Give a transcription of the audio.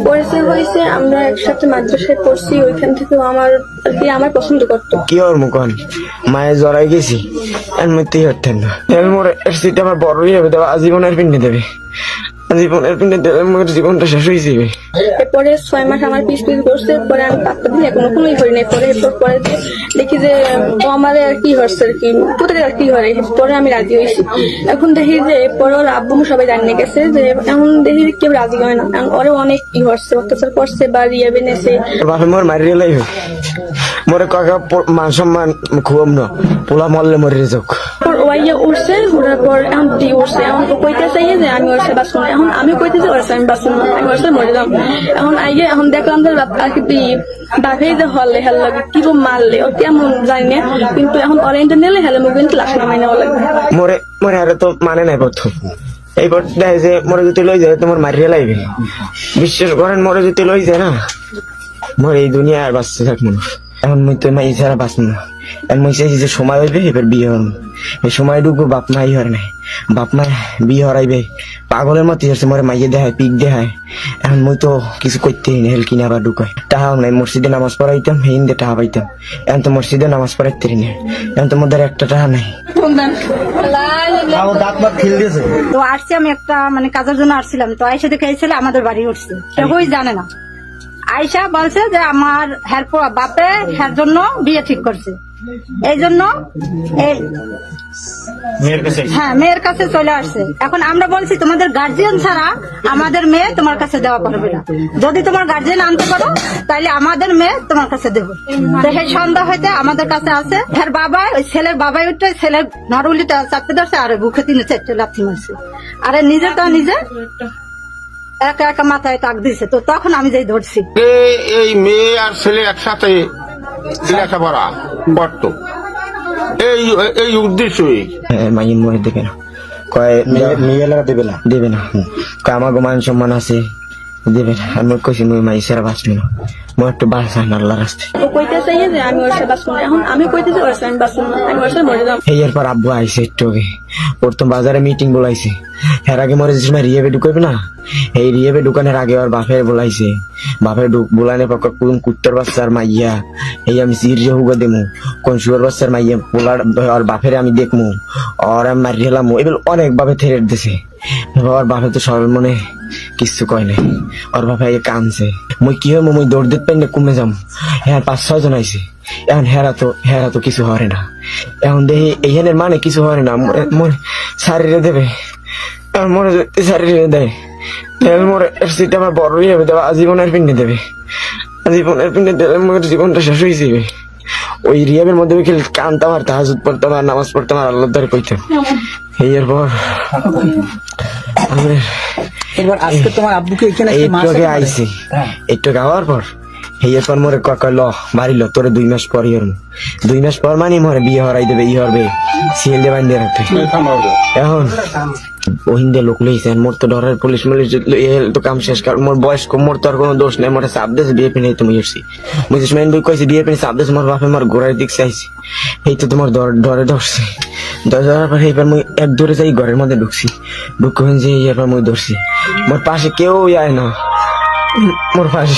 পরিচয় হয়েছে, আমরা একসাথে মাদ্রাসায় পড়ছি, ওইখান থেকে আমার পছন্দ করতো। কি ওর মুখন মায়ের জড়াই গেছি এমনিতেই হতেন না মোর সেটা আমার বড়ই হবে, দেওয়া আজীবনের পিন্ডে দেবে, জীবনের পিন্ডে দেবে, মোর জীবনটা শেষ হয়ে যাবে। এরপরে 6 মাস আমার পিস করছে, পরে আমি পাত্তা দিই কোনোই করি নাই। পরে পরে দেখি যে ও আমার আর কি হচ্ছে আর কি তোদের আর কি হয়, পরে আমি রাজি হয়েছি। এখন দেখি যে পরে ওর আব্বু সবাই জানিয়ে গেছে যে এখন দেখি কেউ রাজি হয় না, ওরে অনেক কি হচ্ছে, অত্যাচার করছে বা রিয়া বেনেছে। বাপে মোর মারিয়ে লাই হোক, মোরে কাকা মান সম্মান খুব না, পোলা মরলে মরে যাক। ওয়াইয়া উঠছে, ঘোরার পর এখন উঠছে, এখন ও কইতে চাইয়ে যে আমি ওর সাথে বাঁচবো না। এখন আমি কইতেছি ওর সাথে আমি বাঁচবো না, আমি ওর সাথে মরে যাবো। এখন আইয়ে এখন দেখলাম যে আর কি বাপে যে হলে হেল লাগে কিরম মারলে ও কেমন জানি না, কিন্তু এখন অরেঞ্জে নিলে হেলে মুখ কিন্তু লাশ নামাই নেওয়া লাগবে। মোরে মোরে আরে তো মানে নাই প্রথম এইবার দেখে যে মোরে যদি লই যায় তোমার মারিয়ে লাইবে। বিশ্বাস করেন মোরে যদি লই যায় না, মোর এই দুনিয়া আর বাঁচতে থাকবো না। এখন মুই তো মাই ছাড়া বাঁচবো না। এখন মুই চাইছি যে সময় হইবে এবার বিয়ে হন, এই সময় ডুবো বাপ মাই হর নাই, বাপ মা বিয়ে হরাইবে পাগলের মতো হচ্ছে, মোরে মাইয়ে দেখায় পিক দেখায়। এখন মুই তো কিছু করতে হেল কিনা আবার ঢুকায় টাহাও নাই। মসজিদে নামাজ পড়াইতাম হিন্দে টাহা পাইতাম, এখন তো মসজিদে নামাজ পড়াইতে না, এখন তো মধ্যে একটা টাহা নাই। তো আসছি আমি একটা মানে কাজের জন্য আসছিলাম, তো আয়সা দেখে এসেছিল আমাদের বাড়ি উঠছে, কেউই জানে না। আয়সা বলছে যে আমার বাপে হ্যার জন্য বিয়ে ঠিক করছে, এই জন্য হ্যাঁ মেয়ের কাছে চলে আসছে। এখন আমরা বলছি তোমাদের গার্জিয়ান ছাড়া আমাদের মেয়ে তোমার কাছে দেওয়া পারবে না, যদি তোমার গার্জিয়ান আনতে পারো তাহলে আমাদের মেয়ে তোমার কাছে দেবো। তো সেই সন্ধ্যা হইতে আমাদের কাছে আছে হ্যার বাবা, ওই ছেলের বাবাই উঠে ছেলের নরুলিটা চাপতে ধরছে, আর বুকে 3-4 লাথি মারছে, আর নিজেটা নিজে একা একা মাথায় টাক দিছে। তো তখন আমি যেই ধরছি, এই মেয়ে আর ছেলে একসাথে লেখাপড়া করতো, এই উদ্দেশ্যই মাইন মরে দেবে না, কয় মেয়ে দেবে না, দেবে না। কয় আমার মান সম্মান আছে, দেবে না। আমি কইছি মুই মাই সেরা বাঁচবি না, মোর একটু বাঁচান আল্লাহ রাস্তায়। ও কইতে চাইয়ে যে আমি ওর সাথে বাঁচবো না, এখন আমি কইতেছি ওর সাথে আমি বাঁচবো না, আমি ওর সাথে মরে যাবো। এই এরপর আব্বু আইসে একটু আগে, ওর তো বাজারে মিটিং বলাইছে। এর আগে মরে যে সময় রিয়েবে ঢুকাইবে না, এই রিয়েবে ঢুকানোর আগে ওর বাপের বলাইছে, বাপের বোলানে পক্ষ কোন কুত্তর বাচ্চার মাইয়া এই আমি সিরিয়ে হুগা দেমু, কোন শুয়ার বাচ্চার মাইয়া পোলার ওর বাপের আমি দেখমু, ওর আমি মারি হেলামু, এগুলো অনেক ভাবে থেরে দিছে। ওর বাপে তো সরল মনে কিছু কয় নাই, ওর বাপে কানছে। মুই কি হইব, মুই দৌড় দিতে পারি না, কমে যাম। হ্যাঁ 5-6 জন আইছে, এখন হেরা তো কিছু হরে না। এখন দেখি এইখানের মানে কিছু হরে না, মরে শারীরে দেবে, মরে শারীরে দেয়, মোরে সেটা আমার বড়ই হবে, দেওয়া আজীবনের পিন্ডে দেবে, আজীবনের পিন্ডে দিলে মোর জীবনটা শেষ হয়ে যাবে। ওই রিয়াবের মধ্যে খেলে কানতাম আর তাহাজুদ পড়তাম আর নামাজ পড়তাম আর আল্লাহ দ্বারা কইতাম। এরপর এবার আজকে তোমার আব্বুকে এখানে একটু আইছি, একটু খাওয়ার পর এরপর মোরে কাকা ল বাড়ি ল তোরে 2 মাস পর 2 মাস পর মানে মোরে বিয়ে হরাই দেবে, ই হবে সিএল দিয়ে বান্ধে রাখবে। এখন ওহিন্দে লোক লইছে, মোর তো ডরের পুলিশ মুলিশ তো কাম শেষ, কারণ মোর বয়স কম, মোর তো আর কোনো দোষ নাই। মোরে চাপ দিয়েছে বিয়ে পিনে তুমি এসছি, বুঝিস মাইন বই কইছি বিয়ে পিনে চাপ দিয়েছে, মোর বাপে মোর ঘোরার দিক চাইছি, এই তো তোমার ডরে ধরছে। ধরার পর এইবার মুই এক দূরে যাই ঘরের মধ্যে ঢুকছি, ঢুকবেন যে এবার মুই ধরছি, মোর পাশে কেউ আয় না, মোর পাশে